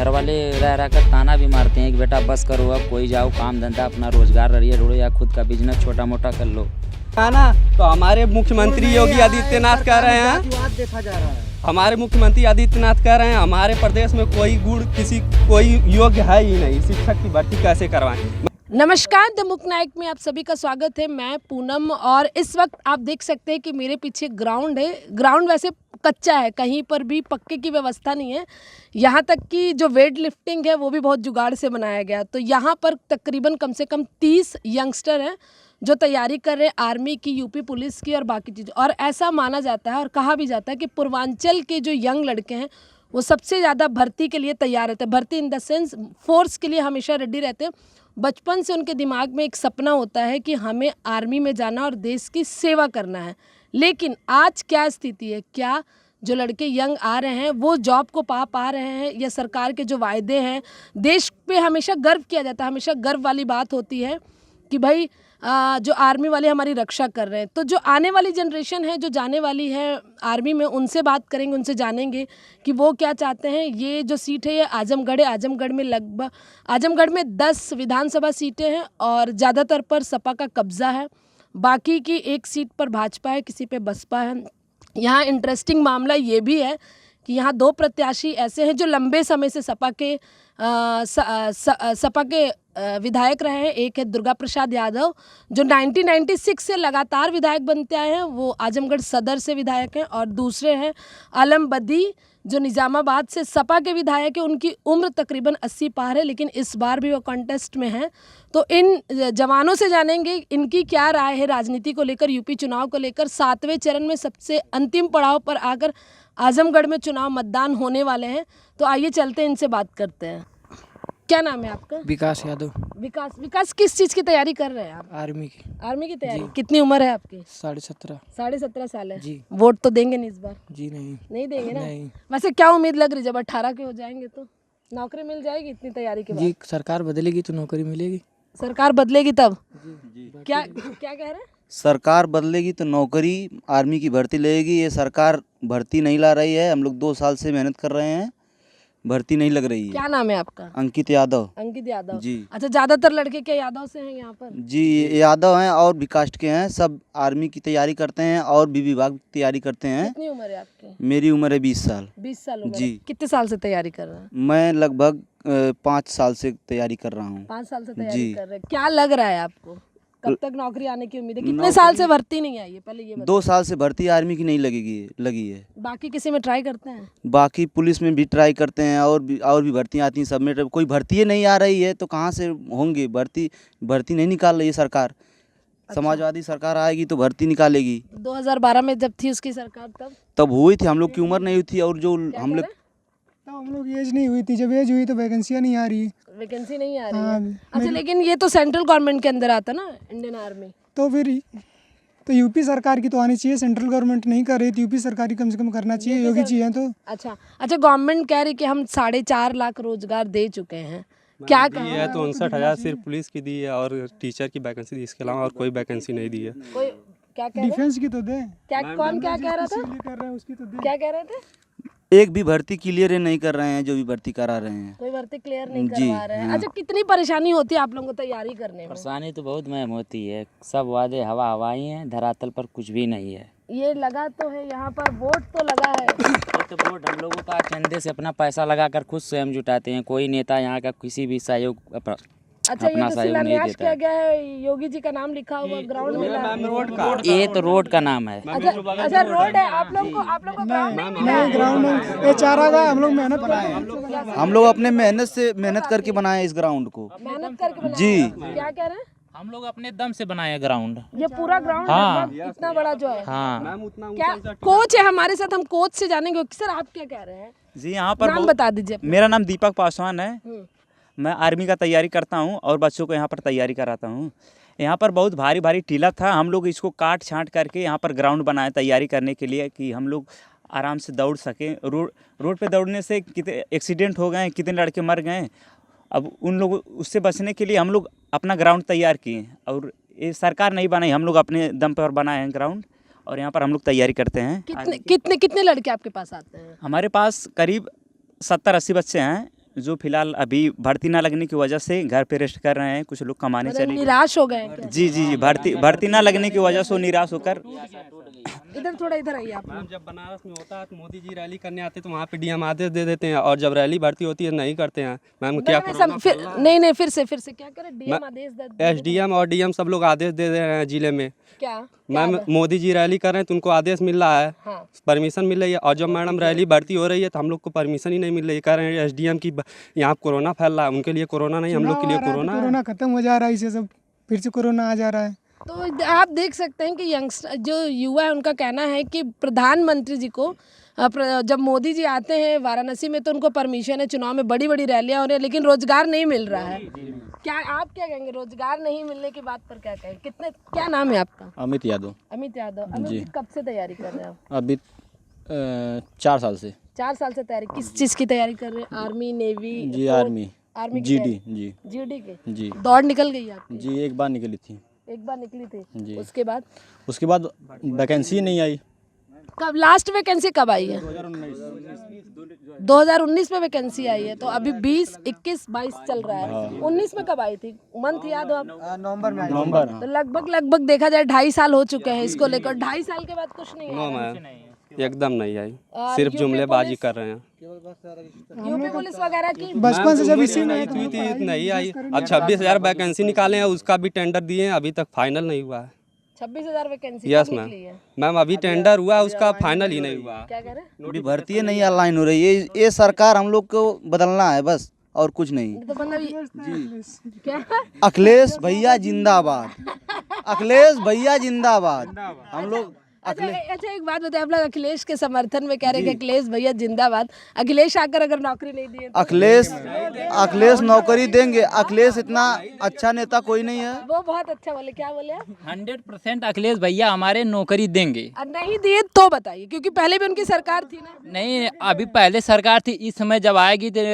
घर वाले रह रह कर ताना भी मारते हैं कि बेटा बस करो, अब कोई जाओ काम धंधा अपना रोजगार रहिए ढूंढो या खुद का बिजनेस छोटा मोटा कर लो। ना तो हमारे मुख्यमंत्री योगी आदित्यनाथ कह रहे हैं, देखा जा रहा है। हमारे मुख्यमंत्री आदित्यनाथ कह रहे हैं हमारे प्रदेश में कोई योग्य है ही नहीं, शिक्षक की भर्ती कैसे करवाएं। नमस्कार, द मुक नायक में आप सभी का स्वागत है। मैं पूनम और इस वक्त आप देख सकते हैं कि मेरे पीछे ग्राउंड है। ग्राउंड वैसे कच्चा है, कहीं पर भी पक्के की व्यवस्था नहीं है। यहाँ तक कि जो वेट लिफ्टिंग है वो भी बहुत जुगाड़ से बनाया गया। तो यहाँ पर तकरीबन कम से कम 30 यंगस्टर हैं जो तैयारी कर रहे हैं आर्मी की, यूपी पुलिस की और बाकी चीज़। और ऐसा माना जाता है और कहा भी जाता है कि पूर्वांचल के जो यंग लड़के हैं वो सबसे ज़्यादा भर्ती के लिए तैयार रहते हैं। भर्ती इन द सेंस फोर्स के लिए हमेशा रेडी रहते हैं। बचपन से उनके दिमाग में एक सपना होता है कि हमें आर्मी में जाना और देश की सेवा करना है। लेकिन आज क्या स्थिति है, क्या जो लड़के यंग आ रहे हैं वो जॉब को पा रहे हैं, या सरकार के जो वायदे हैं, देश पे हमेशा गर्व किया जाता है, हमेशा गर्व वाली बात होती है कि भाई जो आर्मी वाले हमारी रक्षा कर रहे हैं। तो जो आने वाली जनरेशन है जो जाने वाली है आर्मी में, उनसे बात करेंगे, उनसे जानेंगे कि वो क्या चाहते हैं। ये जो सीट है ये आजमगढ़ है। आजमगढ़ में 10 विधानसभा सीटें हैं और ज़्यादातर पर सपा का कब्जा है। बाकी की एक सीट पर भाजपा है, किसी पे बसपा है। यहाँ इंटरेस्टिंग मामला ये भी है कि यहाँ 2 प्रत्याशी ऐसे हैं जो लंबे समय से सपा के विधायक रहे हैं। एक है दुर्गा प्रसाद यादव जो 1996 से लगातार विधायक बनते आए हैं, वो आजमगढ़ सदर से विधायक हैं। और दूसरे हैं आलम बदी जो निज़ामाबाद से सपा के विधायक हैं। उनकी उम्र तकरीबन 80 पार है, लेकिन इस बार भी वो कॉन्टेस्ट में हैं। तो इन जवानों से जानेंगे इनकी क्या राय है राजनीति को लेकर, यूपी चुनाव को लेकर। 7वें चरण में सबसे अंतिम पड़ाव पर आकर आजमगढ़ में चुनाव मतदान होने वाले हैं। तो आइए चलते हैं, इनसे बात करते हैं। क्या नाम है आपका? विकास यादव। विकास किस चीज़ की तैयारी कर रहे हैं आप? आर्मी की। आर्मी की तैयारी। कितनी उम्र है आपकी? 17.5। 17.5 साल है जी। वोट तो देंगे नहीं इस बार? जी नहीं देंगे ना? नहीं। वैसे वैसे क्या उम्मीद लग रही है जब 18 के हो जाएंगे तो नौकरी मिल जाएगी इतनी तैयारी के बाद? जी, सरकार बदलेगी तो नौकरी मिलेगी। सरकार बदलेगी तब? क्या कह रहे हैं? सरकार बदलेगी तो नौकरी, आर्मी की भर्ती लगेगी। ये सरकार भर्ती नहीं ला रही है। हम लोग 2 साल से मेहनत कर रहे हैं, भर्ती नहीं लग रही है। क्या नाम है आपका? अंकित यादव। अंकित यादव जी। अच्छा, ज्यादातर लड़के क्या यादव से हैं यहाँ पर? जी, ये यादव हैं और भी कास्ट के हैं। सब आर्मी की तैयारी करते हैं और भी विभाग की तैयारी करते हैं। कितनी उम्र है आपकी? मेरी उम्र है 20 साल। 20 साल उम्र जी। है। कितने साल से तैयारी कर रहे हैं? मैं लगभग 5 साल से तैयारी कर रहा हूँ। 5 साल से तैयारी जी। कर रहे हैं। क्या लग रहा है आपको, कब तक नौकरी आने की उम्मीद है? कितने साल से भर्ती नहीं आई है पहले ये बताओ? 2 साल से भर्ती आर्मी की नहीं लगी है। बाकी किसी में ट्राई करते हैं? बाकी पुलिस में भी ट्राई करते हैं और भी भर्तियाँ आती हैं। सब में कोई भर्ती नहीं आ रही है तो कहाँ से होंगे भर्ती नहीं निकाल रही है सरकार। समाजवादी सरकार आएगी तो भर्ती निकालेगी। 2012 में जब थी उसकी सरकार तब हुई थी, हम लोग की उम्र नहीं हुई थी। और जो हम लोग हम लोग एज नहीं हुई थी, जब एज हुई तो वैकेंसियाँ नहीं आ रही। वैकेंसी नहीं आ रही हाँ, है। अच्छा, लेकिन ये तो सेंट्रल गवर्नमेंट के अंदर आता ना, इंडियन आर्मी। तो फिर तो यूपी सरकार की तो आनी चाहिए। सेंट्रल गवर्नमेंट नहीं कर रही तो यूपी सरकार की कम से कम करना चाहिए। योगी जी हैं तो। अच्छा, गवर्नमेंट कह रही कि हम 4.5 लाख रोजगार दे चुके हैं, क्या दी है तो 59,000 सिर्फ पुलिस की दी है और टीचर की वैकेंसी दी। इसके अलावा और कोई वैकेंसी नहीं दी है। कोई क्या कह रहे? डिफेंस की तो दे। कौन क्या कह रहा था? कर रहे हैं उसकी तो दे। क्या कह रहे थे? एक भी भर्ती क्लियर नहीं कर रहे हैं, जो भी भर्ती करा रहे हैं। कोई भर्ती क्लियर नहीं जी, करवा रहे हैं। हाँ। अच्छा, कितनी परेशानी होती है आप लोगों को तैयारी करने में? परेशानी तो बहुत मैम होती है, सब वादे हवाई हैं, धरातल पर कुछ भी नहीं है। ये लगा तो है यहाँ पर, वोट तो लगा है। ये तो वोट हम लोगों का चंदे से अपना पैसा लगाकर खुद स्वयं जुटाते हैं। कोई नेता यहाँ का किसी भी सहयोग अच्छा, ये अपना जो सहयोग नहीं शिलान्यास देता किया है। गया है, योगी जी का नाम लिखा हुआ ग्राउंड में ये तो रोड का नाम है। अच्छा, रोड है। आप लोग को ग्राउंड नहीं मिला है? ग्राउंड में ये चारा का हम लोग मेहनत बनाए। हम लोग अपने मेहनत करके बनाए इस ग्राउंड को। मेहनत करके बनाया। जी। क्या कह रहे हैं? हम लोग अपने दम से बनाए ग्राउंड। ये पूरा ग्राउंड हाँ। लगभग इतना बड़ा जो है। हाँ, क्या कोच है हमारे साथ, हम कोच से जानेंगे। सर, आप क्या कह रहे हैं? जी यहाँ पर नाम बता दीजिए। मेरा नाम दीपक पासवान है। मैं आर्मी का तैयारी करता हूँ और बच्चों को यहाँ पर तैयारी कराता हूँ। यहाँ पर बहुत भारी भारी टीला था, हम लोग इसको काट छांट करके यहाँ पर ग्राउंड बनाए तैयारी करने के लिए कि हम लोग आराम से दौड़ सकें। रोड पे दौड़ने से कितने एक्सीडेंट हो गए, कितने लड़के मर गए। अब उन लोग उससे बचने के लिए हम लोग अपना ग्राउंड तैयार किए और ये सरकार नहीं बनाई, हम लोग अपने दम पर बनाए हैं ग्राउंड और यहाँ पर हम लोग तैयारी करते हैं। कितने लड़के आपके पास आते हैं? हमारे पास करीब 70-80 बच्चे हैं जो फिलहाल अभी भर्ती ना लगने की वजह से घर पे रेस्ट कर रहे हैं, कुछ लोग कमाने मतलब चले गए। निराश हो गए हैं क्या? जी जी जी, भर्ती ना लगने की वजह से वो निराश होकर इधर थोड़ा इधर आइए आप। मैम जब बनारस में होता है तो मोदी जी रैली करने आते हैं तो वहाँ पे डीएम आदेश दे देते हैं, और जब रैली भर्ती होती है नहीं करते हैं। मैम क्या फिर नहीं फिर से क्या करे, डीएम आदेश एसडीएम और डीएम सब लोग आदेश दे रहे हैं जिले में। क्या मैम मोदी जी रैली कर रहे हैं तो उनको आदेश मिल रहा है, हाँ। परमिशन मिल रही है, और जब मैडम रैली भर्ती हो रही है तो हम लोग को परमिशन ही नहीं मिल रही है। कह रहे हैं एसडीएम की यहाँ कोरोना फैल रहा है, उनके लिए कोरोना नहीं, हम लोग के लिए कोरोना है। कोरोना खत्म हो जा रहा है, इसे सब फिर से कोरोना आ जा रहा है। तो आप देख सकते हैं कि यंगस्टर जो युवा है उनका कहना है कि प्रधानमंत्री जी को जब मोदी जी आते हैं वाराणसी में तो उनको परमिशन है, चुनाव में बड़ी बड़ी रैलियां हो रही है, लेकिन रोजगार नहीं मिल रहा है। क्या आप क्या कहेंगे, रोजगार नहीं मिलने की बात पर क्या कहेंगे? क्या नाम है आपका? अमित यादव। अमित यादव। अमित जी कब से तैयारी कर रहे हैं आप? अभी 4 साल से। 4 साल से तैयारी, किस चीज़ की तैयारी कर रहे हैं? Army, navy? जी आर्मी की जीडी जी जीडी के जी दौड़ निकल गई आपकी? जी एक बार निकली थी। एक बार निकली थी जी। उसके बाद वैकेंसी नहीं आई। कब लास्ट वैकेंसी कब आई है? 2019 में वैकेंसी आई है, तो अभी 20, 21, 22 चल रहा है। 19 में कब आई थी? मंथ याद हो आप? नवंबर। तो लगभग देखा जाए 2.5 साल हो चुके हैं इसको लेकर। 2.5 साल के बाद कुछ नहीं नो है। मैम एकदम नहीं आई, सिर्फ जुमलेबाजी कर रहे हैं। यूपी पुलिस वगैरह की बचपन से जब इसी में नहीं हुई थी, नहीं आई। अब 26,000 वैकेंसी निकाले हैं, उसका भी टेंडर दिए हैं, अभी तक फाइनल नहीं हुआ है। 26,000 वैकेंसी यस कब मैम। निकली है? मैम अभी टेंडर हुआ, उसका फाइनल ही नहीं हुआ। क्या कह रहे हैं? अभी भर्ती नहीं ऑनलाइन हो रही है। ये सरकार हम लोग को बदलना है बस, और कुछ नहीं। तो मतलब क्या अखिलेश भैया जिंदाबाद, अखिलेश भैया जिंदाबाद। हम लोग अच्छा एक बात बताइए, आप लोग अखिलेश के समर्थन में कह रहे हैं कि अखिलेश भैया जिंदाबाद। अखिलेश आकर अगर नौकरी नहीं दिए तो? अखिलेश नौकरी देंगे। अखिलेश इतना अच्छा नेता कोई नहीं है। वो बहुत अच्छा बोले। क्या बोले आप? 100% अखिलेश भैया हमारे नौकरी देंगे। और नहीं दिए तो बताइए, क्योंकि पहले भी उनकी सरकार थी ना। नहीं, अभी पहले सरकार थी, इस समय जब आएगी तो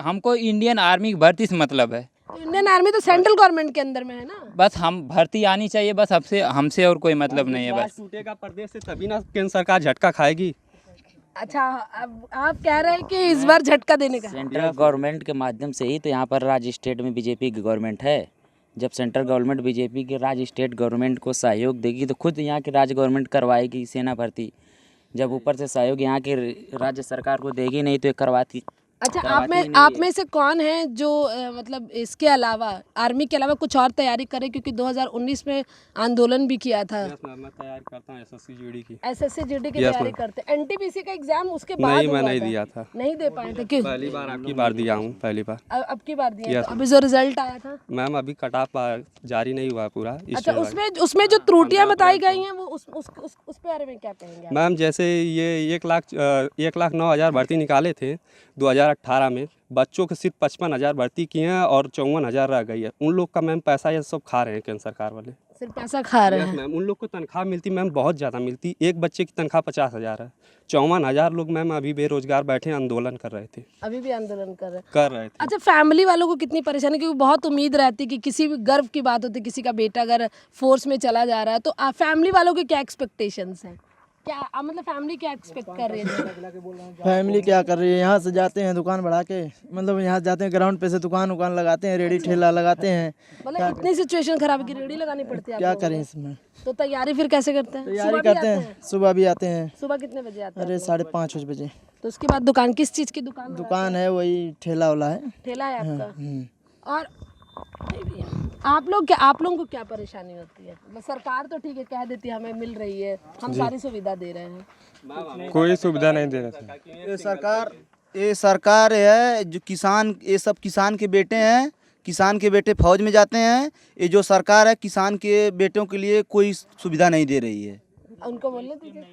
हमको इंडियन आर्मी की भर्ती से मतलब है। तो इंडियन आर्मी तो सेंट्रल गवर्नमेंट के अंदर में है ना। बस हम भर्ती आनी चाहिए, बस हमसे और कोई मतलब नहीं है। बस टूटेगा प्रदेश से तभी ना केंद्र सरकार झटका खाएगी। अच्छा, अब आप कह रहे हैं कि इस बार झटका देने का? सेंट्रल गवर्नमेंट के माध्यम से ही तो यहाँ पर राज्य स्टेट में बीजेपी की गवर्नमेंट है। जब सेंट्रल गवर्नमेंट बीजेपी के राज्य स्टेट गवर्नमेंट को सहयोग देगी तो खुद यहाँ की राज्य गवर्नमेंट करवाएगी सेना भर्ती। जब ऊपर से सहयोग यहाँ की राज्य सरकार को देगी नहीं तो ये करवाती। अच्छा, आप में से कौन है जो मतलब इसके अलावा आर्मी के अलावा कुछ और तैयारी करे? क्योंकि 2019 में आंदोलन भी किया था। मैं तैयारी करता हूँ एसएससी जीडी की। एसएससी जीडी की तैयारी करते हैं। एनटीपीसी का एग्जाम उसके बाद नहीं, मैं हुआ नहीं था। दिया था। नहीं दे पाए थे? क्यों? पहली बार आपकी बार दिया हूँ, पहली बार। अब की बार दिया तो अभी जो रिजल्ट आया था? मैम अभी कट ऑफ जारी नहीं हुआ पूरा। अच्छा, उसमें जो त्रुटियां बताई गई हैं वो उस बारे में क्या कहेंगे? मैम जैसे ये 1,09,000 भर्ती निकाले थे 2018 में, बच्चों के सिर्फ 55,000 भर्ती किए हैं और 54,000 रह गई है। उन लोग का मैम पैसा ये सब खा रहे हैं केंद्र सरकार वाले। सिर्फ पैसा खा रहे हैं? मैम उन लोग को तनख्वाह मिलती मैम बहुत ज़्यादा मिलती। एक बच्चे की तनख्वाह 50,000 है। 54,000 लोग मैम अभी बेरोजगार बैठे आंदोलन कर रहे थे। अभी भी आंदोलन कर रहे थे। अच्छा, फैमिली वालों को कितनी परेशानी? क्योंकि बहुत उम्मीद रहती कि किसी भी गर्व की बात होती, किसी का बेटा अगर फोर्स में चला जा रहा है तो फैमिली वालों के क्या एक्सपेक्टेशंस हैं? क्या मतलब फैमिली क्या एक्सपेक्ट कर रही है? फैमिली क्या कर रही है, यहाँ से जाते हैं दुकान बढ़ा के, मतलब यहाँ जाते हैं ग्राउंड पे से दुकान लगाते हैं, रेडी ठेला लगाते हैं। मतलब इतनी सिचुएशन खराब है कि रेडी लगानी पड़ती है? क्या करें इसमें? तो तैयारी फिर कैसे करते हैं? तैयारी करते हैं, सुबह भी आते हैं। सुबह कितने बजे आते हैं? अरे 5:30 बजे। तो उसके बाद दुकान, किस चीज़ की दुकान? दुकान है वही ठेला वाला है। ठेला है आपका? और आप लोगों को क्या परेशानी होती है? सरकार तो ठीक है, कह देती है हमें मिल रही है, हम सारी सुविधा दे रहे हैं। कोई सुविधा नहीं दे रहा। ये सरकार है जो किसान, ये सब किसान के बेटे हैं। किसान के बेटे फौज में जाते हैं। ये जो सरकार है किसान के बेटों के लिए कोई सुविधा नहीं दे रही है। उनको बोलने दीजिए।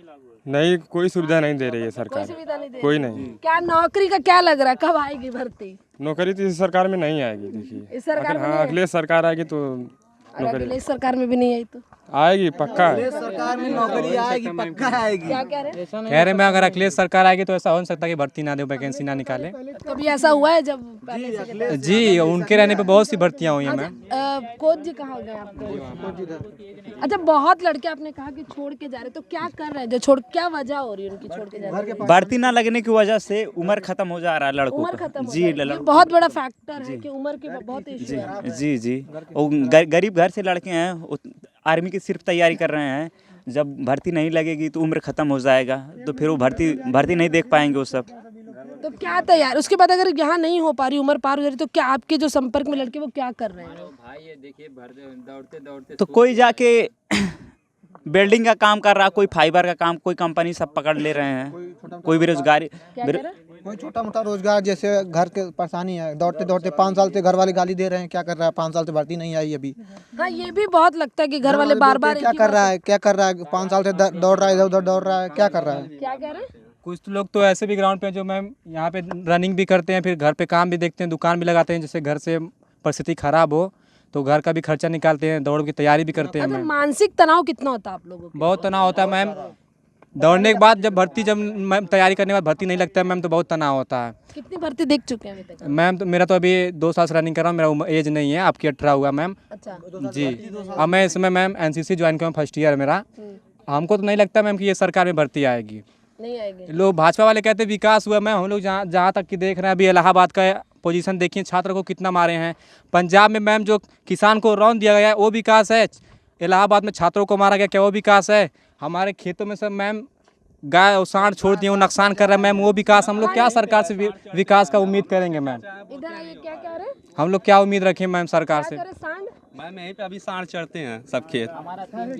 नहीं, कोई सुविधा नहीं दे रही है सरकार। कोई सुविधा नहीं दे कोई रही। नहीं। क्या नौकरी का क्या लग रहा है, कब आएगी भर्ती? नौकरी तो इस सरकार में नहीं आएगी। देखिए, इस सरकार में हाँ, अखिलेश सरकार आएगी तो अखिलेश सरकार में भी नहीं आई तो आएगी पक्का है। सरकार में नौकरी आएगी, पक्का आएगी। क्या कह रहे हैं? कह रहे मैं अगर अखिलेश सरकार आएगी तो ऐसा हो नहीं सकता कि भर्ती ना दे, वैकेंसी ना निकाले। कभी ऐसा हुआ है जब पहले से? जी, उनके रहने पे बहुत सी भर्तियाँ हुई हैं मैम। कोच जी कहाँ गए आपको? अच्छा, बहुत लड़के आपने कहा कि छोड़ के जा रहे, तो क्या कर रहे हैं जो छोड़, क्या वजह हो रही है उनकी छोड़ के जा रहे हैं? भर्ती ना लगने की वजह से उम्र खत्म हो जा रहा है लड़कों उम्र का। खत्म हो जी, जाएगी। ये लड़कों बहुत बड़ा फैक्टर है कि उम्र की बहुत इशू है। जी जी वो गरीब घर से लड़के हैं, वो आर्मी की सिर्फ तैयारी कर रहे हैं। जब भर्ती नहीं लगेगी तो उम्र खत्म हो जाएगा, तो फिर वो भर्ती नहीं देख पाएंगे वो सब। तो क्या तैयार, उसके बाद अगर यहाँ नहीं हो पा रही, उम्र पार हो जा रही, तो क्या आपके जो संपर्क में लड़के वो क्या कर रहे हैं? भाई ये देखिए दौड़ते दौड़ते तो कोई जाके बिल्डिंग का काम कर रहा, कोई फाइबर का काम, कोई कंपनी सब पकड़ ले रहे हैं, कोई बेरोजगारी। कोई छोटा मोटा रोजगार, जैसे घर के परेशानी है, दौड़ते दौड़ते 5 साल से घर वाले गाली दे रहे हैं, क्या कर रहा है, 5 साल से भर्ती नहीं आई अभी। हाँ, ये भी बहुत लगता है कि घर वाले बार बार क्या कर रहा है, 5 साल से दौड़ रहा है, इधर उधर दौड़ रहा है, क्या कर रहा है। क्या कह रहे हैं? कुछ लोग तो ऐसे भी ग्राउंड पे जो मैम यहाँ पे रनिंग भी करते हैं, फिर घर पे काम भी देखते हैं, दुकान भी लगाते हैं, जैसे घर से परिस्थिति खराब हो तो घर का भी खर्चा निकालते हैं, दौड़ की तैयारी भी करते हैं अच्छा, मैम। मानसिक तनाव कितना होता है आप लोगों को? बहुत तनाव होता है मैम, दौड़ने के बाद जब मैम तैयारी करने के बाद भर्ती नहीं लगता है मैम, तो बहुत तनाव होता है। कितनी भर्ती देख चुके हैं अभी तक? मैम तो मेरा तो अभी 2 साल से रनिंग कर रहा हूँ, मेरा एज नहीं है, आपकी 18 हुआ मैम। अच्छा, जी, अब मैं इसमें मैम एनसीसी ज्वाइन किया हूँ, फर्स्ट ईयर मेरा। हमको तो नहीं लगता मैम कि ये सरकार में भर्ती आएगी। नहीं आएगी। लोग भाजपा वाले कहते हैं विकास हुआ, मैम हम लोग जहाँ तक कि देख रहे हैं अभी इलाहाबाद का पोजीशन देखिए, छात्र को कितना मारे हैं। पंजाब में मैम जो किसान को रौंद दिया गया है वो विकास है, इलाहाबाद में छात्रों को मारा गया, क्या वो विकास है? हमारे खेतों में सब मैम गाय और सांड छोड़ दिए, वो नुकसान कर रहे हैं मैम, वो विकास? हम लोग क्या सरकार से विकास का उम्मीद करेंगे मैम? इधर आइए, क्या कह रहे हैं? हम लोग क्या उम्मीद रखें मैम सरकार से? क्या कह रहे हैं? सांड? मैम यहीं पे अभी सांड चढ़ते हैं सब खेत।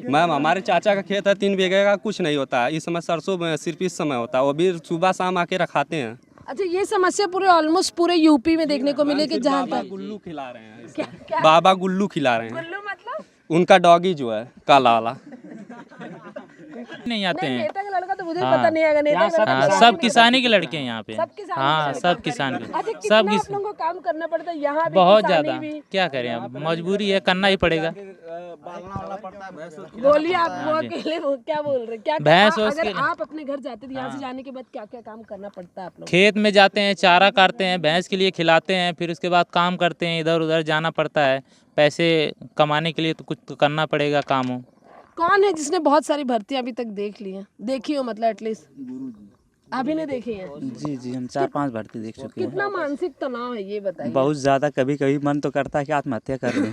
मैम हमारे चाचा का खेत है 3 बीघे का, कुछ नहीं होता है इस समय, सरसों में सिर्फ इस समय होता है, वो भी सुबह शाम आके रखाते हैं। अच्छा, ये समस्या पूरे ऑलमोस्ट पूरे यूपी में देखने को मिले कि जहाँ तक गुल्लू खिला रहे हैं, क्या बाबा गुल्लू खिला रहे हैं, गुल्लू मतलब उनका डॉगी जो है काला वाला। नहीं आते नहीं, हैं। नेता का लड़का तो मुझे पता नहीं है, नेता का लड़का हाँ, किसान सब के किसानी के लड़के हैं यहाँ पे। सब किसानी हाँ, के सब किसान के। अच्छा, सब कितना किस आप लोगों को काम करना पड़ता है यहाँ भी? बहुत किसानी ज़्यादा, भी। क्या करें, अब मजबूरी है, करना ही पड़ेगा। बोलिए आप, वो अकेले वो क्या बोल रहे हैं? क्या भैंस अगर उसके लिए। आप अपने घर जाते थे, यहाँ से जाने के बाद क्या क्या काम करना पड़ता है आप लोग? खेत में जाते हैं, चारा काटते हैं, भैंस के लिए खिलाते हैं, फिर उसके बाद काम करते हैं, इधर उधर जाना पड़ता है, पैसे कमाने के लिए तो कुछ तो करना पड़ेगा काम हो। कौन है जिसने बहुत सारी भर्तियां अभी तक देख ली हैं? देखी हो मतलब एटलीस्ट? अभी नहीं देखी है? जी जी, हम 4-5 भर्ती देख चुके हैं। कितना मानसिक तनाव है ये बताइए? बहुत ज़्यादा, कभी कभी मन तो करता है कि आत्महत्या कर लूं।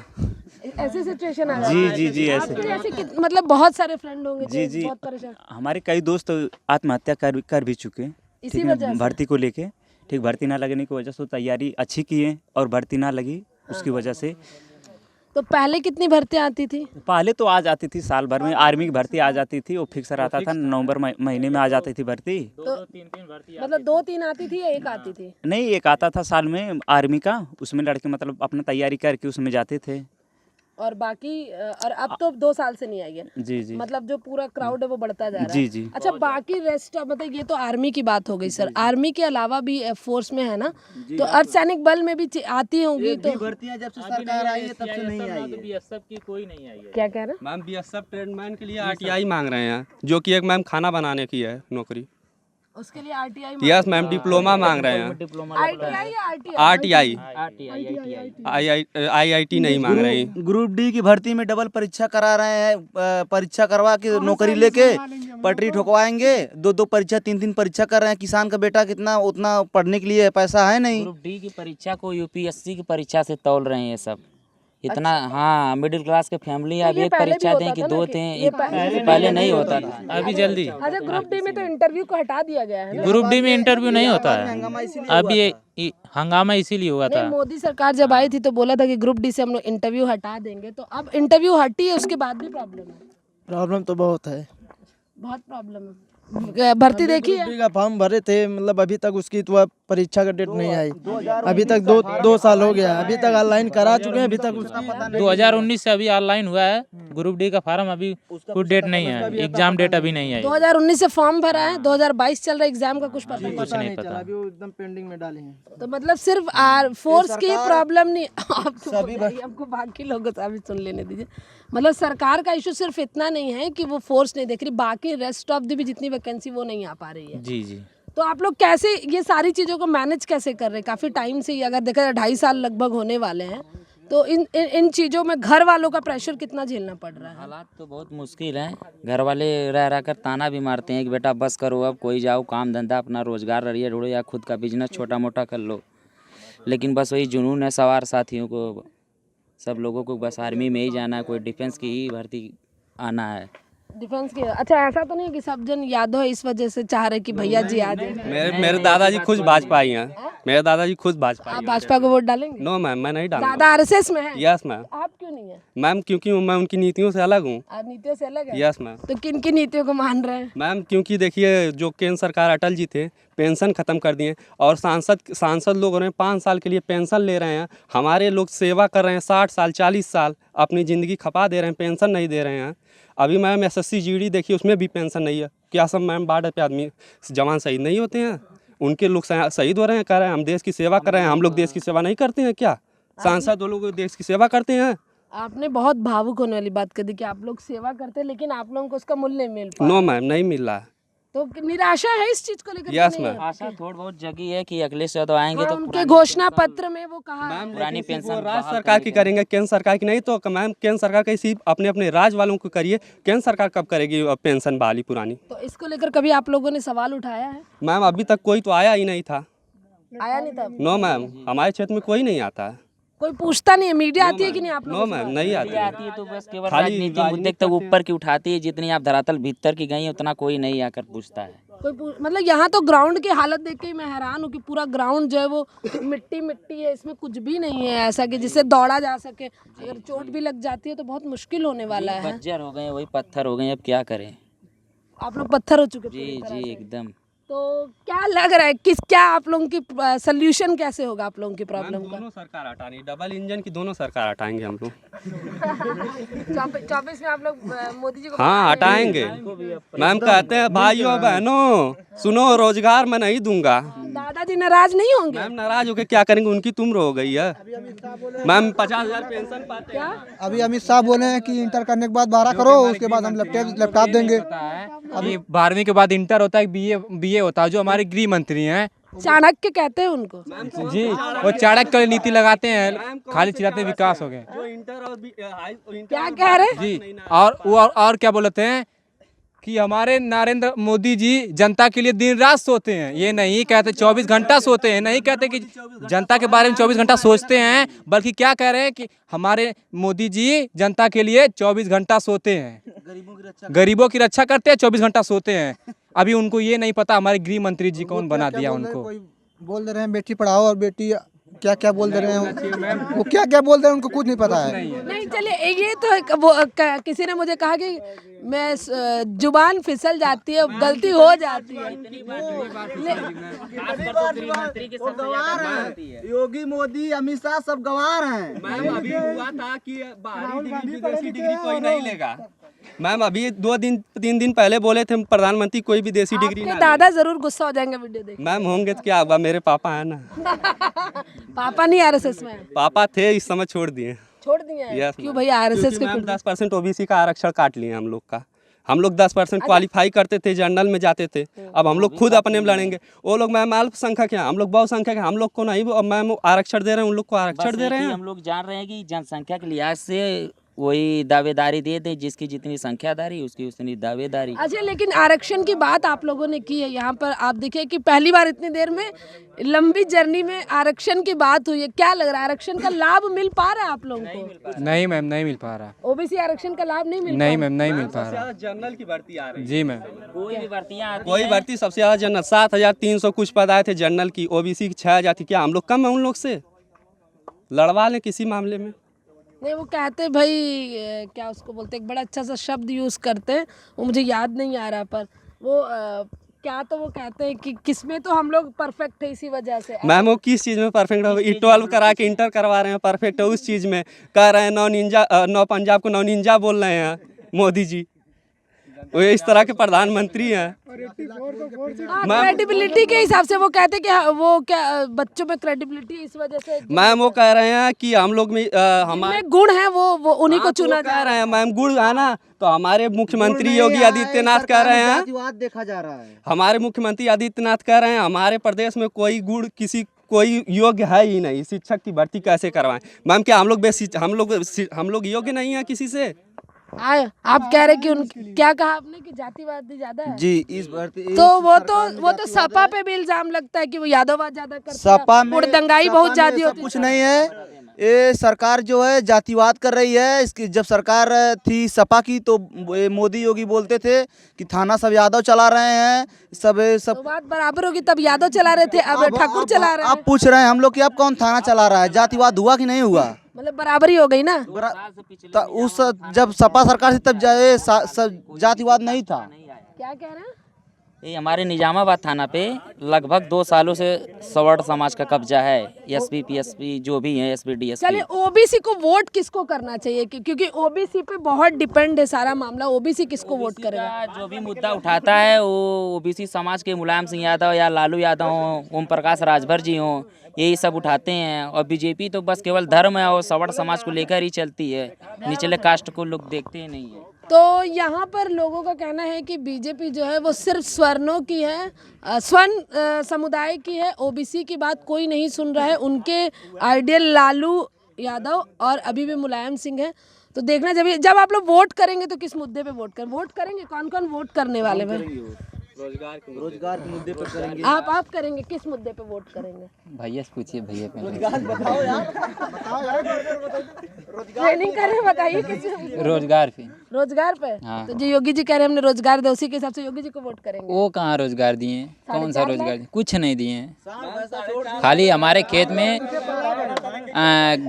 ऐसे सिचुएशन आ जी जी जी, ऐसे मतलब बहुत सारे फ्रेंड होंगे जी जो जी, बहुत परेशान। हमारे कई दोस्त आत्महत्या कर भी चुके हैं, इसी ठीक है, वजह से? भर्ती को लेके। ठीक, भर्ती ना लगने की वजह से तैयारी अच्छी की है और भर्ती ना लगी उसकी वजह से। तो पहले कितनी भर्तियां आती थी? पहले तो आ जाती थी साल भर में, आर्मी की भर्ती आ जाती थी, वो फिक्स रहता था, नवंबर महीने में आ जाती थी भर्ती। तो मतलब 2-3 आती थी या एक आती थी? नहीं, एक आता था साल में आर्मी का, उसमें लड़के मतलब अपना तैयारी करके उसमें जाते थे। और बाकी और अब तो 2 साल से नहीं आई है। जी जी मतलब जो पूरा क्राउड है वो बढ़ता जा रहा है। जी जी। अच्छा, बाकी रेस्ट मतलब ये तो आर्मी की बात हो गई सर, आर्मी के अलावा भी फोर्स में है ना, तो अर्धसैनिक बल में भी आती होंगी तो? भर्तियां जब से सरकार आई है तब से नहीं आई है। बीएसएफ की कोई नहीं आई है। क्या कह रहे हैं? मैम बीएसएफ ट्रेडमैन के लिए आरटीआई मांग रहे हैं, जो कि एक मैम खाना बनाने की है नौकरी। उसके लिए आरटीआई? यस मैम, डिप्लोमा मांग रहे हैं, आईटीआई या आरटीआई? आरटीआई, आईआईटी नहीं मांग रहे हैं। ग्रुप डी की भर्ती में डबल परीक्षा करा रहे हैं, परीक्षा करवा के नौकरी लेके पटरी ठोकवाएंगे। 2-2 परीक्षा 3-3 परीक्षा कर रहे हैं। किसान का बेटा कितना उतना पढ़ने के लिए पैसा है नहीं। ग्रुप डी की परीक्षा को यूपीएससी की परीक्षा से तौल रहे हैं ये सब इतना। हाँ, मिडिल क्लास के फैमिली अब ये एक पहले भी परीक्षा होता दें कि था ना 2 कि- दें, ये पहले नहीं होता था। अभी जल्दी अच्छा, ग्रुप डी में तो इंटरव्यू को हटा दिया गया है ना? ग्रुप डी में इंटरव्यू नहीं होता है, अभी हंगामा इसीलिए हुआ नहीं, था। मोदी सरकार जब आई थी तो बोला था कि ग्रुप डी से हम लोग इंटरव्यू हटा देंगे, तो अब इंटरव्यू हटी है, उसके बाद भी प्रॉब्लम है? प्रॉब्लम तो बहुत है। बहुत प्रॉब्लम है। भर्ती देखी है? ग्रुप डी का फॉर्म भरे थे, मतलब अभी तक उसकी तो परीक्षा का डेट नहीं आई। अभी तक दो साल हो गया, अभी तक ऑनलाइन करा चुके हैं, अभी तक उसका 2019 से अभी ऑनलाइन हुआ है ग्रुप डी का फार्म, अभी कोई डेट नहीं है, एग्जाम डेट अभी नहीं आई। 2019 से फॉर्म भरा है, 2022 चल रहा है, एग्जाम का कुछ पता नहीं। कुछ नहीं पता। अभी वो एकदम पेंडिंग में डाले हैं। तो मतलब सिर्फ फोर्स की प्रॉब्लम नहीं, आपको बाकी लोगों से भी सुन लेने दीजिए। मतलब सरकार का इशू सिर्फ इतना नहीं है कि वो फोर्स नहीं देख रही, बाकी रेस्ट ऑफ दी भी जितनी वैकेंसी वो नहीं आ पा रही है। जी जी। तो आप लोग कैसे ये सारी चीज़ों को मैनेज कैसे कर रहे हैं? काफ़ी टाइम से ही अगर देखा जाए 2.5 साल लगभग होने वाले हैं, तो इन चीज़ों में घर वालों का प्रेशर कितना झेलना पड़ रहा है? हालात तो बहुत मुश्किल हैं। घर वाले रह रह कर ताना भी मारते हैं कि बेटा बस करो, अब कोई जाओ काम धंधा अपना रोजगार रहिए ढूंढो या खुद का बिजनेस छोटा मोटा कर लो। लेकिन बस वही जुनून है सवार साथियों को, सब लोगों को बस आर्मी में ही जाना है, कोई डिफेंस की ही भर्ती आना है। डिफेंस की? अच्छा, ऐसा तो नहीं है कि सब जन यादव इस वजह से चाह रहे कि भैया जी आ जाए? मेरे दादाजी खुद भाजपा ही हैं। मेरे दादाजी खुद भाजपा। आप भाजपा को वोट डालेंगे? नो मैम, मैं नहीं डालूंगा। दादा आरएसएस में है? Yes ma'am. आप क्यों नहीं है? मैम क्योंकि मैं उनकी नीतियों से अलग हूँ। आप नीतियों से अलग है? Yes ma'am. तो किन की नीतियों को मान रहे हैं? मैम क्योंकि देखिए जो केंद्र सरकार अटल जी थे पेंशन ख़त्म कर दिए और सांसद लोग रहे 5 साल के लिए पेंशन ले रहे हैं। हमारे लोग सेवा कर रहे हैं 60 साल 40 साल, अपनी ज़िंदगी खपा दे रहे हैं, पेंशन नहीं दे रहे हैं। अभी मैम SSC GD देखिए उसमें भी पेंशन नहीं है। क्या सब मैम बॉर्डर पे आदमी जवान शहीद नहीं होते हैं? उनके लोग शहीद हो रहे हैं, कह रहे हैं हम देश की सेवा कर रहे हैं। हम लोग देश की सेवा नहीं करते हैं क्या? सांसद वो लोग देश की सेवा करते हैं। आपने बहुत भावुक होने वाली बात कर दी कि आप लोग सेवा करते हैं लेकिन आप लोगों को उसका मूल्य नहीं मिल पा रहा। नो मैम, नहीं मिल रहा है। तो निराशा है इस चीज को लेकर? Yes ma'am. आशा थोड़ी बहुत जगी है कि अखिलेश यादव आएंगे तो उनके घोषणा पत्र में वो कहा है। पुरानी पेंशन राज्य सरकार की करेंगे, केंद्र सरकार की नहीं। तो मैम केंद्र सरकार का इसी अपने अपने राज्य वालों को करिए, केंद्र सरकार कब करेगी पेंशन बहाली पुरानी? तो इसको लेकर कभी आप लोगों ने सवाल उठाया है? मैम अभी तक कोई तो आया ही नहीं था। आया नहीं था? नो मैम, हमारे क्षेत्र में कोई नहीं आता है। कोई पूछता नहीं है? मीडिया आती है कि नहीं आप नो लोगों मैम, नहीं आती है। आती है तो बस केवल राजनीति मुद्दे तक ऊपर की उठाती है, जितनी आप धरातल भीतर की गई उतना कोई नहीं आकर पूछता है। मतलब यहाँ तो ग्राउंड की हालत देख के ही मैं हैरान हूँ कि पूरा ग्राउंड जो है वो मिट्टी है, इसमें कुछ भी नहीं है ऐसा कि जिससे दौड़ा जा सके। अगर चोट भी लग जाती है तो बहुत मुश्किल होने वाला है। बंजर हो गए, वही पत्थर हो गए, अब क्या करें? आप लोग पत्थर हो चुके जी जी एकदम। तो क्या लग रहा है क्या आप लोगों की सोल्यूशन कैसे होगा आप लोगों की प्रॉब्लम का? दोनों सरकार हटानी, डबल इंजन की दोनों सरकार हटाएंगे हम लोग। 24 में आप लोग मोदी जी को? हाँ हटाएंगे। मैम कहते हैं भाइयों बहनों सुनो, रोजगार मैं नहीं दूंगा। दादाजी नाराज नहीं होंगे? मैम नाराज होकर क्या करेंगे, उनकी उम्र हो गई है। मैम 50,000 पेंशन पाते हैं। अभी अमित शाह बोले हैं कि इंटर करने के बाद 12 करो, उसके बाद हम लैपटॉप देंगे। अभी 12वीं के बाद इंटर होता है, बीए होता है। जो हमारे गृह मंत्री हैं चाणक्य कहते हैं उनको जी, वो चाणक्य नीति लगाते हैं, खाली चिल्लाते विकास हो गए। क्या कह रहे हैं जी? और क्या बोलते हैं कि हमारे नरेंद्र मोदी जी जनता के लिए दिन रात सोते हैं। ये नहीं कहते 24 घंटा सोते हैं, नहीं कहते कि जनता के बारे में 24 घंटा सोचते हैं, बल्कि क्या कह रहे हैं कि हमारे मोदी जी जनता के लिए 24 घंटा सोते हैं, गरीबों की रक्षा करते हैं, 24 घंटा सोते हैं। अभी उनको ये नहीं पता हमारे गृह मंत्री जी कौन बना दिया उनको। बोल दे रहे हैं बेटी पढ़ाओ और बेटी क्या क्या बोल दे रहे हैं, वो क्या क्या बोल रहे हैं उनको कुछ नहीं पता है। नहीं चलिए, ये तो वो किसी ने मुझे कहा कि मैं जुबान फिसल जाती है, गलती हो जाती है। योगी मोदी अमित शाह सब गवार हैं। मैम अभी हुआ था कि विदेशी डिग्री कोई नहीं लेगा। मैम अभी 2-3 दिन पहले बोले थे प्रधानमंत्री कोई विदेशी डिग्री ना। दादा जरूर गुस्सा हो जाएंगे वीडियो देख। मैम होंगे तो क्या हुआ, मेरे पापा है ना। पापा नहीं आरएसएस में? पापा थे, इस समय छोड़ दिए। छोड़ दिए हैं? यस क्यों भैया आरएसएस के? 10% OBC का आरक्षण काट लिए हम लोग का। हम लोग 10% क्वालिफाई करते थे, जनरल में जाते थे। अब हम लोग खुद अपने में लड़ेंगे। वो लोग मैम अल्पसंख्यक हैं, हम लोग बहुसंख्यक हैं। हम लोग को नहीं मैम आरक्षण दे रहे हैं, उन लोग को आरक्षण दे रहे हैं। हम लोग जान रहे हैं कि जनसंख्या के लिहाज से वही दावेदारी दे दे, जिसकी जितनी संख्यादारी उसकी उतनी दावेदारी। अच्छा, लेकिन आरक्षण की बात आप लोगों ने की है यहाँ पर। आप देखिए कि पहली बार इतनी देर में लंबी जर्नी में आरक्षण की बात हुई है। क्या लग रहा है, आरक्षण का लाभ मिल पा रहा है आप लोगों को? नहीं मैम, नहीं मिल पा रहा। ओबीसी आरक्षण का लाभ नहीं मिल? नहीं मैम, नहीं मिल पा रहा। जनरल की भर्ती आ रही है। जी मैम, कोई भी भर्तियाँ कोई भर्ती सबसे ज्यादा जनरल 7,300 कुछ पद आए थे जनरल की। OBC की 6,000 थी। क्या हम लोग कम है उन लोग से? लड़वा लें किसी मामले में। नहीं, वो कहते भाई क्या उसको बोलते, एक बड़ा अच्छा सा शब्द यूज़ करते हैं, वो मुझे याद नहीं आ रहा, पर वो क्या तो वो कहते हैं कि किसमें तो हम लोग परफेक्ट है इसी वजह से। मैम वो किस चीज़ में परफेक्ट हो? 12 करा के इंटर करवा रहे हैं, परफेक्ट है उस चीज़ में। कह रहे हैं नौ पंजाब को नौ निंजा बोल रहे हैं मोदी जी। वो इस तरह के प्रधानमंत्री हैं। क्रेडिबिलिटी के हिसाब से वो कहते हैं कि वो क्या बच्चों में क्रेडिबिलिटी इस वजह से। मैम वो कह रहे हैं कि हम लोग में हमारे गुण है वो उन्हीं को चुना कह रहे हैं। मैम गुण है ना, तो हमारे मुख्यमंत्री योगी आदित्यनाथ कह रहे हैं, जातिवाद देखा जा रहा है। हमारे मुख्यमंत्री आदित्यनाथ कह रहे हैं हमारे प्रदेश में कोई गुण कोई योग्य है ही नहीं, शिक्षक की भर्ती कैसे करवाएं? मैम क्या हम लोग योग्य नहीं है किसी से? आप कह रहे कि क्या कहा आपने कि जातिवाद ज्यादा है? जी, इस भर्ती तो वो तो सपा पे भी इल्जाम लगता है कि वो यादववाद ज्यादा करता है, सपा में दंगाई बहुत ज्यादा होती है। कुछ नहीं है, ये सरकार जो है जातिवाद कर रही है। इसकी जब सरकार थी सपा की तो मोदी योगी बोलते थे कि थाना सब यादव चला रहे हैं, सब तो बात बराबर होगी, तब यादव चला रहे थे, अब ठाकुर चला रहे हैं। आप पूछ रहे हैं हम लोग कि अब कौन थाना चला रहा है? जातिवाद हुआ कि नहीं हुआ? मतलब बराबरी हो गई ना। उस जब सपा सरकार थी तब जातिवाद नहीं था। क्या कह रहे हैं? ये हमारे निजामाबाद थाना पे लगभग 2 सालों से सवर्ण समाज का कब्जा है। एसपी पीएसपी जो भी है, एसपी डीएसपी। चलिए, ओबीसी को वोट किसको करना चाहिए? क्योंकि ओबीसी पे बहुत डिपेंड है सारा मामला। ओबीसी किसको वोट करेगा? जो भी मुद्दा उठाता है वो ओबीसी समाज के मुलायम सिंह यादव या लालू यादव हों, ओम प्रकाश राजभर जी हों, यही सब उठाते हैं। और बीजेपी तो बस केवल धर्म है और सवर्ण समाज को लेकर ही चलती है, निचले कास्ट को लोग देखते ही नहीं है। तो यहाँ पर लोगों का कहना है कि बीजेपी जो है वो सिर्फ स्वर्णों की है, स्वर्ण समुदाय की है, ओबीसी की बात कोई नहीं सुन रहा है। उनके आइडियल लालू यादव और अभी भी मुलायम सिंह है। तो देखना जब आप लोग वोट करेंगे तो किस मुद्दे पे वोट करेंगे? कौन कौन वोट करने वाले हैं? रोजगार के मुद्दे पर करेंगे। आप करेंगे किस मुद्दे पे वोट करेंगे? भैया से पूछिए, भैया पे बताओ यार, ट्रेनिंग कर रहे हैं, बताइए किस रोजगार पे। हाँ। तो जो योगी जी कह रहे हैं हमने रोजगार दे, उसी के हिसाब से योगी जी को वोट करेंगे। वो कहाँ रोजगार दिए हैं? कौन सा रोजगार दिए? कुछ नहीं दिए हैं। खाली हमारे खेत में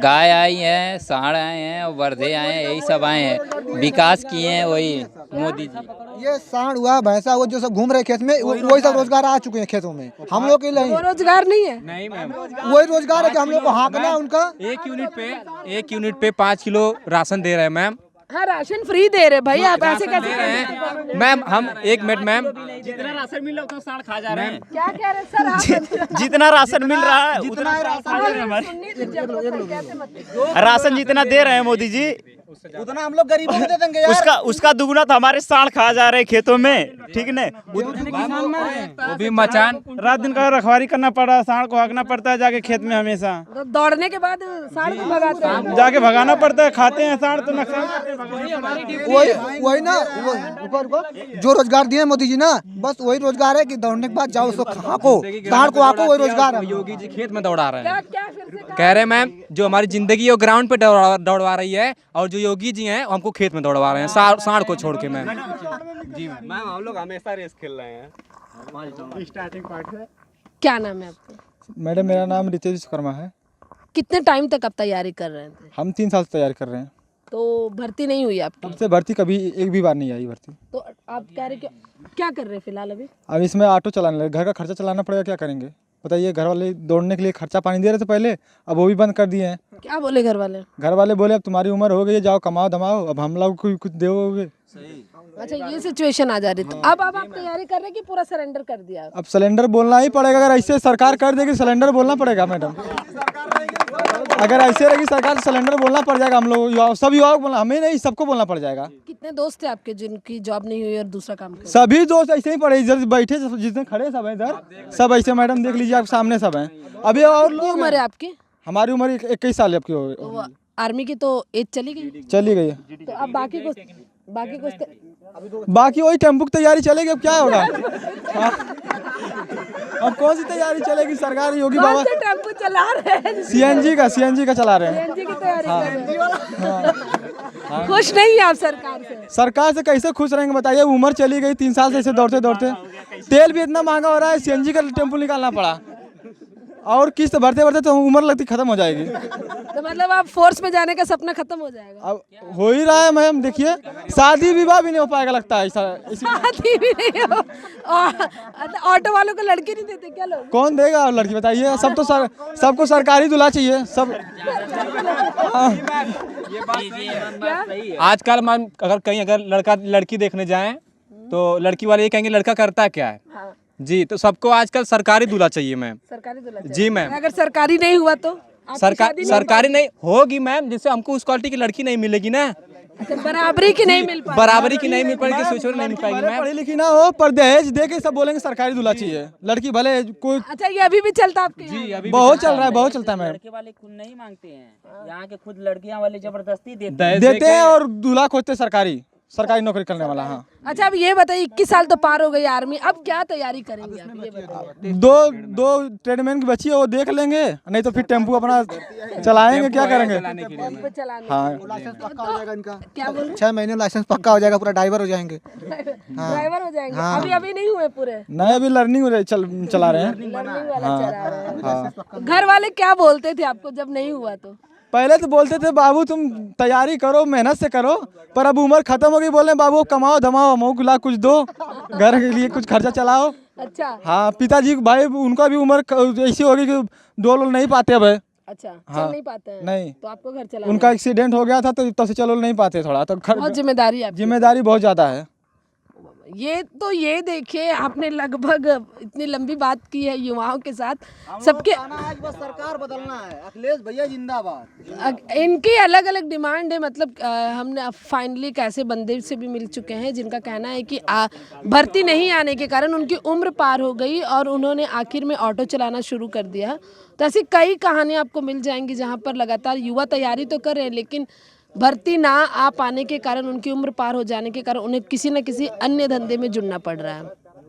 गाय आई है, सांड आए हैं और वर्धे आए हैं, यही सब आए हैं। विकास किए हैं वही मोदी जी। ये सांड हुआ, भैंसा हुआ, जो सब घूम रहे खेत में, वही सब रोजगार आ चुके हैं खेतों में। हम लोग के लिए वो रोजगार नहीं है। नहीं मैम, वही रोजगार है कि हम लोग को हाँकना है उनका। एक यूनिट पे 5 किलो राशन दे रहे हैं मैम। हाँ, राशन फ्री दे रहे भाई, आप ऐसे कैसे कर रहे हैं? मैम हम 1 मिनट मैम, जितना राशन मिल रहा है उतना सांड खा जा रहे हैं। क्या कह रहे हैं सर? जितना राशन मिल रहा है उतना सांड खा जा रहे हैं हमारे। राशन जितना दे रहे हैं मोदी जी उतना हम लोग गरीबों को दे देंगे यार। उसका दुगुना तो हमारे सांड खा जा रहे हैं खेतों में, ठीक है। वो भी मचान रात दिन का रखवारी करना पड़ रहा है, सांड को हाँकना पड़ता है जाके खेत में हमेशा। तो दौड़ने के बाद सांड को भगाते हैं। जाके भगाना पड़ता है, खाते हैं सांड तो नुकसान करते हैं। वही ना, जो रोजगार दिए मोदी जी ना, बस वही रोजगार है कि दौड़ने के बाद जाओ उसको हाँको, सांड को हाँको, वही रोजगार है। योगी जी खेत में दौड़ा रहे हैं। क्या फिर से कह रहे हैं मैम, जो हमारी जिंदगी है वो ग्राउंड पे दौड़वा रही है, और जो योगी जी हैं हमको खेत में दौड़वा रहे हैं, सांड को छोड़ के। मैम जी मैम हम लोग हमेशा रेस खेल रहे हैं। क्या नाम है आपका? मैडम मेरा नाम रितेश विश्वकर्मा है। कितने टाइम तक आप तैयारी कर रहे थे? हम 3 साल से तैयारी कर रहे हैं। तो भर्ती नहीं हुई आपकी? हमसे भर्ती कभी एक भी बार नहीं आई भर्ती। तो आप कह रहे क्या कर रहे हैं फिलहाल अभी? अब इसमें ऑटो चलाने लगे, घर का खर्चा चलाना पड़ेगा, क्या करेंगे बताइए। घर वाले दौड़ने के लिए खर्चा पानी दे रहे थे पहले, अब वो भी बंद कर दिए हैं। क्या बोले घर वाले? घर वाले बोले अब तुम्हारी उम्र हो गई है, जाओ कमाओ धमाओ, अब हम लोग को कुछ दोगे। अच्छा, ये सिचुएशन आ जा रही। तो अब आप तैयारी कर रहे हैं कि पूरा सरेंडर कर दिया? अब सिलेंडर बोलना ही पड़ेगा। अगर ऐसे सरकार कर देगी सिलेंडर बोलना पड़ेगा मैडम। अगर ऐसे रहेगी सरकार तो सिलेंडर बोलना पड़ जाएगा। हम लोग सब युवाओं को बोलना, हमें नहीं सबको बोलना पड़ जाएगा। कितने दोस्त थे आपके जिनकी जॉब नहीं हुई और दूसरा काम कर? सभी दोस्त ऐसे ही पड़े, इधर बैठे जितने खड़े सब हैं इधर, सब ऐसे मैडम देख लीजिए आप सामने सब हैं। अभी और लोग उम्र है आपकी? हमारी उम्र 21 साल आपकी हो तो आर्मी की तो एज चली गई? चली गई है। तो अब बाकी कुछ बाकी वही टेम्पो की तैयारी चलेगी। अब क्या होगा? अब कौन सी तैयारी चलेगी? सरकार योगी बाबा टेम्पो चला रहे हैं, सीएनजी का चला रहे हैं। सीएनजी की तैयारी कर रहे हैं। खुश नहीं है आप सरकार से? सरकार से कैसे खुश रहेंगे बताइए? उम्र चली गई 3 साल से ऐसे दौड़ते दौड़ते, तेल भी इतना महंगा हो रहा है, सीएनजी का टेम्पो निकालना पड़ा। और किस्त भरते भरते तो उम्र लगती खत्म हो जाएगी। तो मतलब आप फोर्स में जाने का सपना खत्म हो जाएगा। अब हो ही रहा है मैम, देखिए शादी विवाह भी नहीं हो पाएगा लगता है ऐसा। शादी भी नहीं हो ऑटो वालों को लड़की नहीं देते क्या लोग? कौन देगा लड़की बताइए? सब तो सबको सरकारी दूल्हा चाहिए सब। आजकल मैम अगर लड़का लड़की देखने जाएं तो लड़की वाले ये कहेंगे लड़का करता क्या है। हाँ। जी, तो सबको आजकल सरकारी दूल्हा चाहिए मैम। सरकारी दूल्हा चाहिए। जी मैम। अगर सरकारी नहीं हुआ तो सरकारी नहीं होगी मैम, जिससे हमको उस क्वालिटी की लड़की नहीं मिलेगी ना। अच्छा, बराबरी की नहीं मिल पाएगी। बराबरी की नहीं मिल पाएगी, सोचो नहीं मिल पाएगी मैम। पढ़ी लिखी ना हो पर दहेज दे के सब बोलेंगे सरकारी दूल्हा चाहिए, लड़की भले कोई। अच्छा, ये अभी भी चलता आपके यहाँ? अभी बहुत चल रहा है, बहुत चलता है मैम। लड़के वाले खुद नहीं मांगते हैं, यहाँ के खुद लड़कियां वाले जबरदस्ती देते हैं और दूल्हा खोजते सरकारी नौकरी करने वाला। हाँ। अच्छा, अब ये बताइए 21 साल तो पार हो गई आर्मी, अब क्या तैयारी करेंगे आप, ये बताइए। दो ट्रेडमैन की बची है वो देख लेंगे, नहीं तो फिर टेम्पू अपना चलाएंगे। क्या करेंगे? हाँ, क्या बोल 6 महीने लाइसेंस पक्का हो जाएगा, पूरा ड्राइवर हो जाएंगे। ड्राइवर हो जाएंगे? अभी नहीं हुए पूरे? नहीं, अभी लर्निंग चला रहे हैं। लर्निंग वाला चला रहे हैं। घर वाले क्या बोलते थे आपको जब नहीं हुआ तो? पहले तो बोलते थे बाबू तुम तैयारी करो, मेहनत से करो, पर अब उम्र खत्म हो गई, बोले बाबू कमाओ धमाओ, मऊ गुला कुछ दो, घर के लिए कुछ खर्चा चलाओ। अच्छा। हाँ, पिताजी भाई उनका भी उम्र ऐसी होगी कि डोल नहीं पाते अब। अच्छा, हाँ, चल नहीं पाते हैं? नहीं, तो आपको घर चला उनका एक्सीडेंट हो गया था तो तब से चलो नहीं पाते, थोड़ा तो बहुत जिम्मेदारी है। जिम्मेदारी बहुत ज्यादा है। ये देखिए, आपने लगभग इतनी लंबी बात की है युवाओं के साथ, सबके आज बस सरकार बदलना है, अखिलेश भैया जिंदाबाद। इनकी अलग अलग डिमांड है। मतलब हमने फाइनली एक ऐसे बंदे से भी मिल चुके हैं जिनका कहना है कि भर्ती नहीं आने के कारण उनकी उम्र पार हो गई और उन्होंने आखिर में ऑटो चलाना शुरू कर दिया। तो ऐसी कई कहानियाँ आपको मिल जाएंगी जहाँ पर लगातार युवा तैयारी तो कर रहे हैं, लेकिन भर्ती ना आ पाने के कारण, उनकी उम्र पार हो जाने के कारण उन्हें किसी न किसी अन्य धंधे में जुड़ना पड़ रहा है।